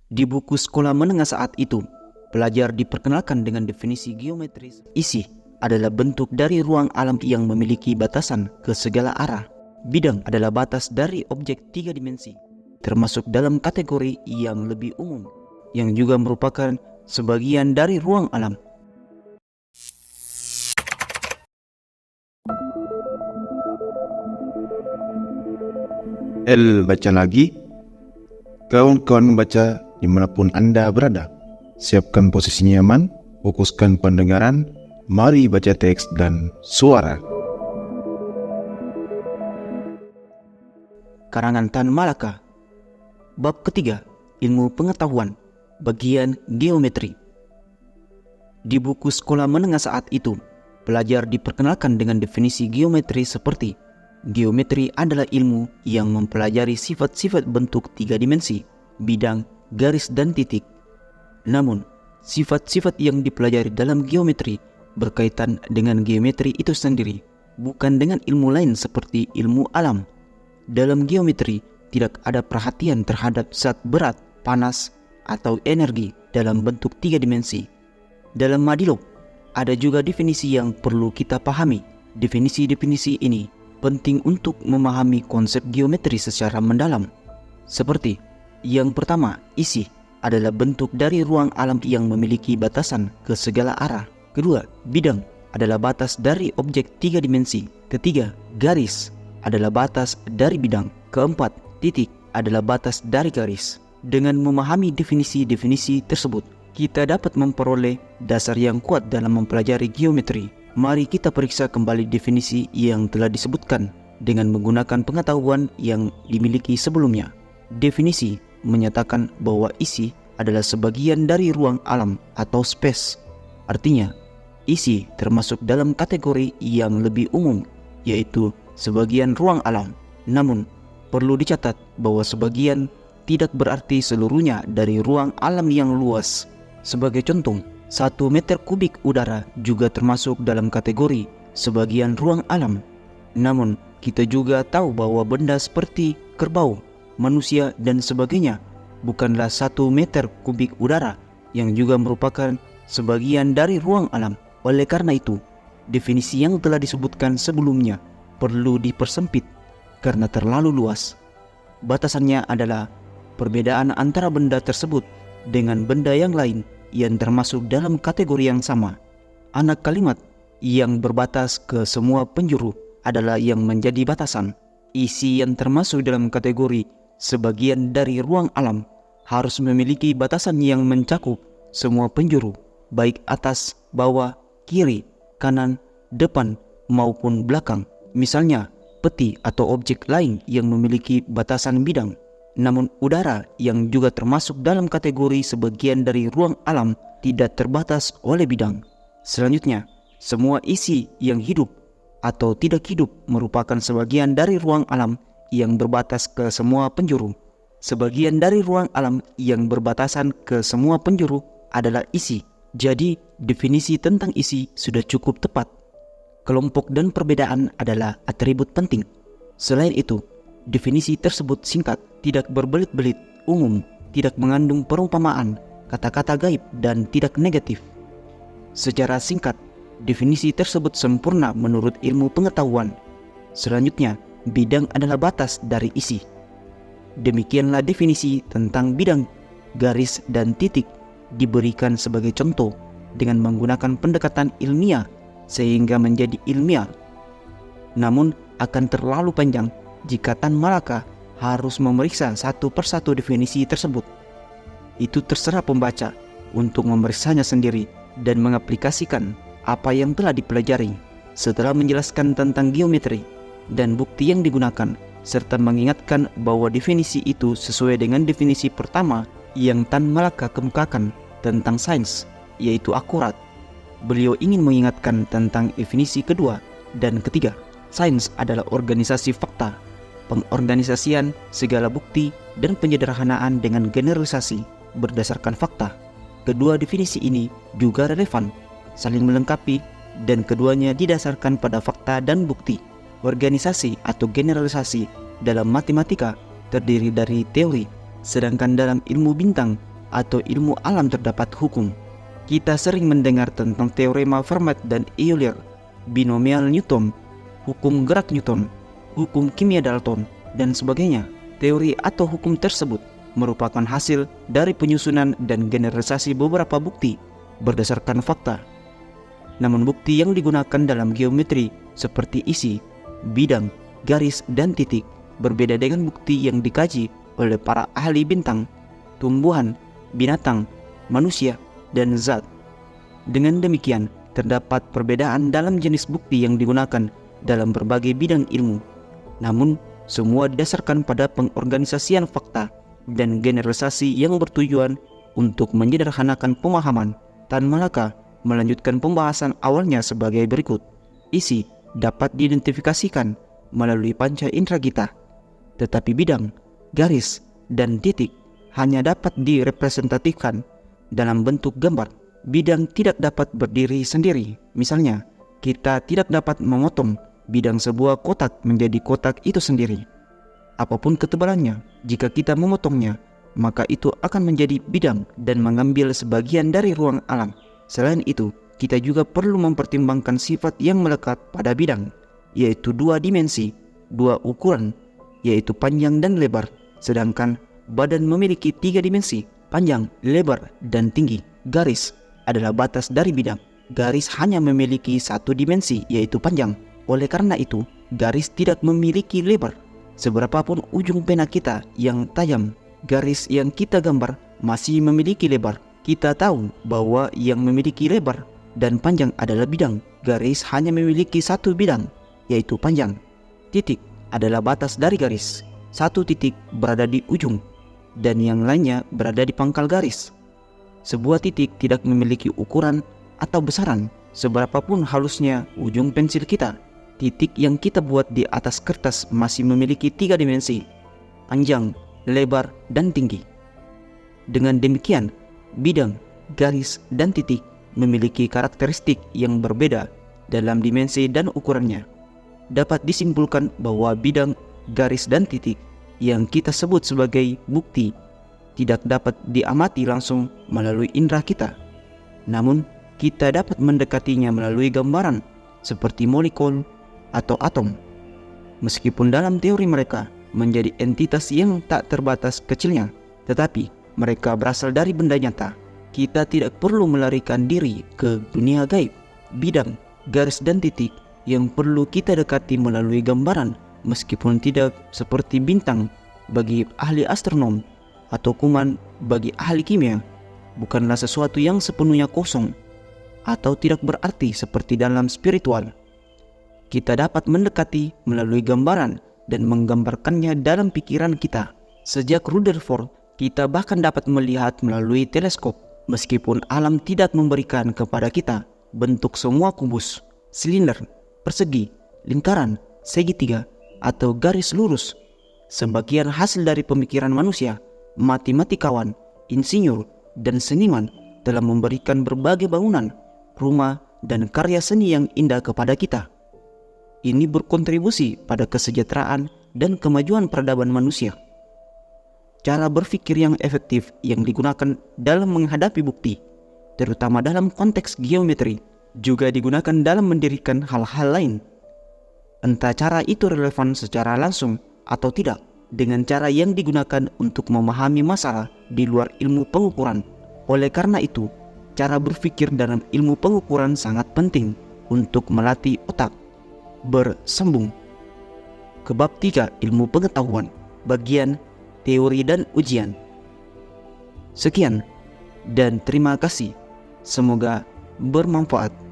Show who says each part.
Speaker 1: Di buku sekolah menengah saat itu, pelajar diperkenalkan dengan definisi geometris. Isi adalah bentuk dari ruang alam yang memiliki batasan ke segala arah. Bidang adalah batas dari objek 3 dimensi, termasuk dalam kategori yang lebih umum, yang juga merupakan sebagian dari ruang alam.
Speaker 2: Baca lagi. Kawan-kawan membaca dimanapun Anda berada. Siapkan posisi nyaman, fokuskan pendengaran, mari baca teks dan suara.
Speaker 1: Karangan Tan Malaka. Bab ketiga, ilmu pengetahuan, bagian geometri. Di buku sekolah menengah saat itu, pelajar diperkenalkan dengan definisi geometri seperti: geometri adalah ilmu yang mempelajari sifat-sifat bentuk 3 dimensi, bidang, garis, dan titik. Namun, sifat-sifat yang dipelajari dalam geometri berkaitan dengan geometri itu sendiri, bukan dengan ilmu lain seperti ilmu alam. Dalam geometri, tidak ada perhatian terhadap zat berat, panas, atau energi dalam bentuk 3 dimensi. Dalam Madilog, ada juga definisi yang perlu kita pahami. Definisi-definisi ini penting untuk memahami konsep geometri secara mendalam. Seperti yang pertama, isi adalah bentuk dari ruang alam yang memiliki batasan ke segala arah. Kedua, bidang adalah batas dari objek 3 dimensi. Ketiga, garis adalah batas dari bidang. Keempat, titik adalah batas dari garis. Dengan memahami definisi-definisi tersebut, kita dapat memperoleh dasar yang kuat dalam mempelajari geometri. Mari kita periksa kembali definisi yang telah disebutkan dengan menggunakan pengetahuan yang dimiliki sebelumnya. Definisi menyatakan bahwa isi adalah sebagian dari ruang alam atau space. Artinya, isi termasuk dalam kategori yang lebih umum, yaitu sebagian ruang alam. Namun, perlu dicatat bahwa sebagian tidak berarti seluruhnya dari ruang alam yang luas. Sebagai contoh, 1 meter kubik udara juga termasuk dalam kategori sebagian ruang alam. Namun, kita juga tahu bahwa benda seperti kerbau, manusia, dan sebagainya bukanlah 1 meter kubik udara yang juga merupakan sebagian dari ruang alam. Oleh karena itu, definisi yang telah disebutkan sebelumnya perlu dipersempit karena terlalu luas. Batasannya adalah perbedaan antara benda tersebut dengan benda yang lain yang termasuk dalam kategori yang sama. Anak kalimat yang berbatas ke semua penjuru adalah yang menjadi batasan. Isi yang termasuk dalam kategori sebagian dari ruang alam harus memiliki batasan yang mencakup semua penjuru, baik atas, bawah, kiri, kanan, depan, maupun belakang. Misalnya, peti atau objek lain yang memiliki batasan bidang. Namun udara yang juga termasuk dalam kategori sebagian dari ruang alam tidak terbatas oleh bidang. Selanjutnya, semua isi yang hidup atau tidak hidup merupakan sebagian dari ruang alam yang berbatas ke semua penjuru. Sebagian dari ruang alam yang berbatasan ke semua penjuru adalah isi. Jadi, definisi tentang isi sudah cukup tepat. Kelompok dan perbedaan adalah atribut penting. Selain itu, definisi tersebut singkat, tidak berbelit-belit, umum, tidak mengandung perumpamaan, kata-kata gaib, dan tidak negatif. Secara singkat, definisi tersebut sempurna menurut ilmu pengetahuan. Selanjutnya, bidang adalah batas dari isi. Demikianlah definisi tentang bidang, garis, dan titik diberikan sebagai contoh dengan menggunakan pendekatan ilmiah sehingga menjadi ilmiah. Namun, akan terlalu panjang jika Tan Malaka harus memeriksa satu persatu definisi tersebut. Itu terserah pembaca untuk memeriksanya sendiri dan mengaplikasikan apa yang telah dipelajari. Setelah menjelaskan tentang geometri dan bukti yang digunakan, serta mengingatkan bahwa definisi itu sesuai dengan definisi pertama yang Tan Malaka kemukakan tentang sains, yaitu akurat, beliau ingin mengingatkan tentang definisi kedua dan ketiga. Sains adalah organisasi fakta, pengorganisasian segala bukti, dan penyederhanaan dengan generalisasi berdasarkan fakta. Kedua definisi ini juga relevan, saling melengkapi, dan keduanya didasarkan pada fakta dan bukti. Organisasi atau generalisasi dalam matematika terdiri dari teori, sedangkan dalam ilmu bintang atau ilmu alam terdapat hukum. Kita sering mendengar tentang teorema Fermat dan Euler, binomial Newton, hukum gerak Newton, hukum kimia Dalton, dan sebagainya. Teori atau hukum tersebut merupakan hasil dari penyusunan dan generalisasi beberapa bukti berdasarkan fakta. Namun bukti yang digunakan dalam geometri seperti isi, bidang, garis, dan titik berbeda dengan bukti yang dikaji oleh para ahli bintang, tumbuhan, binatang, manusia, dan zat. Dengan demikian, terdapat perbedaan dalam jenis bukti yang digunakan dalam berbagai bidang ilmu. Namun, semua didasarkan pada pengorganisasian fakta dan generalisasi yang bertujuan untuk menyederhanakan pemahaman. Tan Malaka melanjutkan pembahasan awalnya sebagai berikut. Isi dapat diidentifikasikan melalui panca indera kita, tetapi bidang, garis, dan titik hanya dapat direpresentatifkan dalam bentuk gambar. Bidang tidak dapat berdiri sendiri. Misalnya, kita tidak dapat memotong bidang sebuah kotak menjadi kotak itu sendiri. Apapun ketebalannya, jika kita memotongnya, maka itu akan menjadi bidang dan mengambil sebagian dari ruang alam. Selain itu, kita juga perlu mempertimbangkan sifat yang melekat pada bidang, yaitu dua dimensi, dua ukuran, yaitu panjang dan lebar. Sedangkan badan memiliki tiga dimensi, panjang, lebar, dan tinggi. Garis adalah batas dari bidang. Garis hanya memiliki satu dimensi, yaitu panjang. Oleh karena itu, garis tidak memiliki lebar. Seberapapun ujung pena kita yang tajam, garis yang kita gambar masih memiliki lebar. Kita tahu bahwa yang memiliki lebar dan panjang adalah bidang. Garis hanya memiliki satu bidang, yaitu panjang. Titik adalah batas dari garis. Satu titik berada di ujung, dan yang lainnya berada di pangkal garis. Sebuah titik tidak memiliki ukuran atau besaran, seberapapun halusnya ujung pensil kita. Titik yang kita buat di atas kertas masih memiliki tiga dimensi, panjang, lebar, dan tinggi. Dengan demikian, bidang, garis, dan titik memiliki karakteristik yang berbeda dalam dimensi dan ukurannya. Dapat disimpulkan bahwa bidang, garis, dan titik yang kita sebut sebagai bukti tidak dapat diamati langsung melalui indera kita. Namun, kita dapat mendekatinya melalui gambaran seperti molekul atau atom. Meskipun dalam teori mereka menjadi entitas yang tak terbatas kecilnya, tetapi mereka berasal dari benda nyata. Kita tidak perlu melarikan diri ke dunia gaib. Bidang, garis, dan titik yang perlu kita dekati melalui gambaran, meskipun tidak seperti bintang bagi ahli astronom atau kuman bagi ahli kimia, bukanlah sesuatu yang sepenuhnya kosong atau tidak berarti seperti dalam spiritual. Kita dapat mendekati melalui gambaran dan menggambarkannya dalam pikiran kita. Sejak Rutherford, kita bahkan dapat melihat melalui teleskop, meskipun alam tidak memberikan kepada kita bentuk semua kubus, silinder, persegi, lingkaran, segitiga, atau garis lurus. Sebagian hasil dari pemikiran manusia, matematikawan, insinyur, dan seniman telah memberikan berbagai bangunan, rumah, dan karya seni yang indah kepada kita. Ini berkontribusi pada kesejahteraan dan kemajuan peradaban manusia. Cara berpikir yang efektif yang digunakan dalam menghadapi bukti, terutama dalam konteks geometri, juga digunakan dalam mendirikan hal-hal lain. Entah cara itu relevan secara langsung atau tidak, dengan cara yang digunakan untuk memahami masalah di luar ilmu pengukuran. Oleh karena itu, cara berpikir dalam ilmu pengukuran sangat penting untuk melatih otak. Bersambung ke bab 3 ilmu pengetahuan, bagian teori dan ujian. Sekian dan terima kasih. Semoga bermanfaat.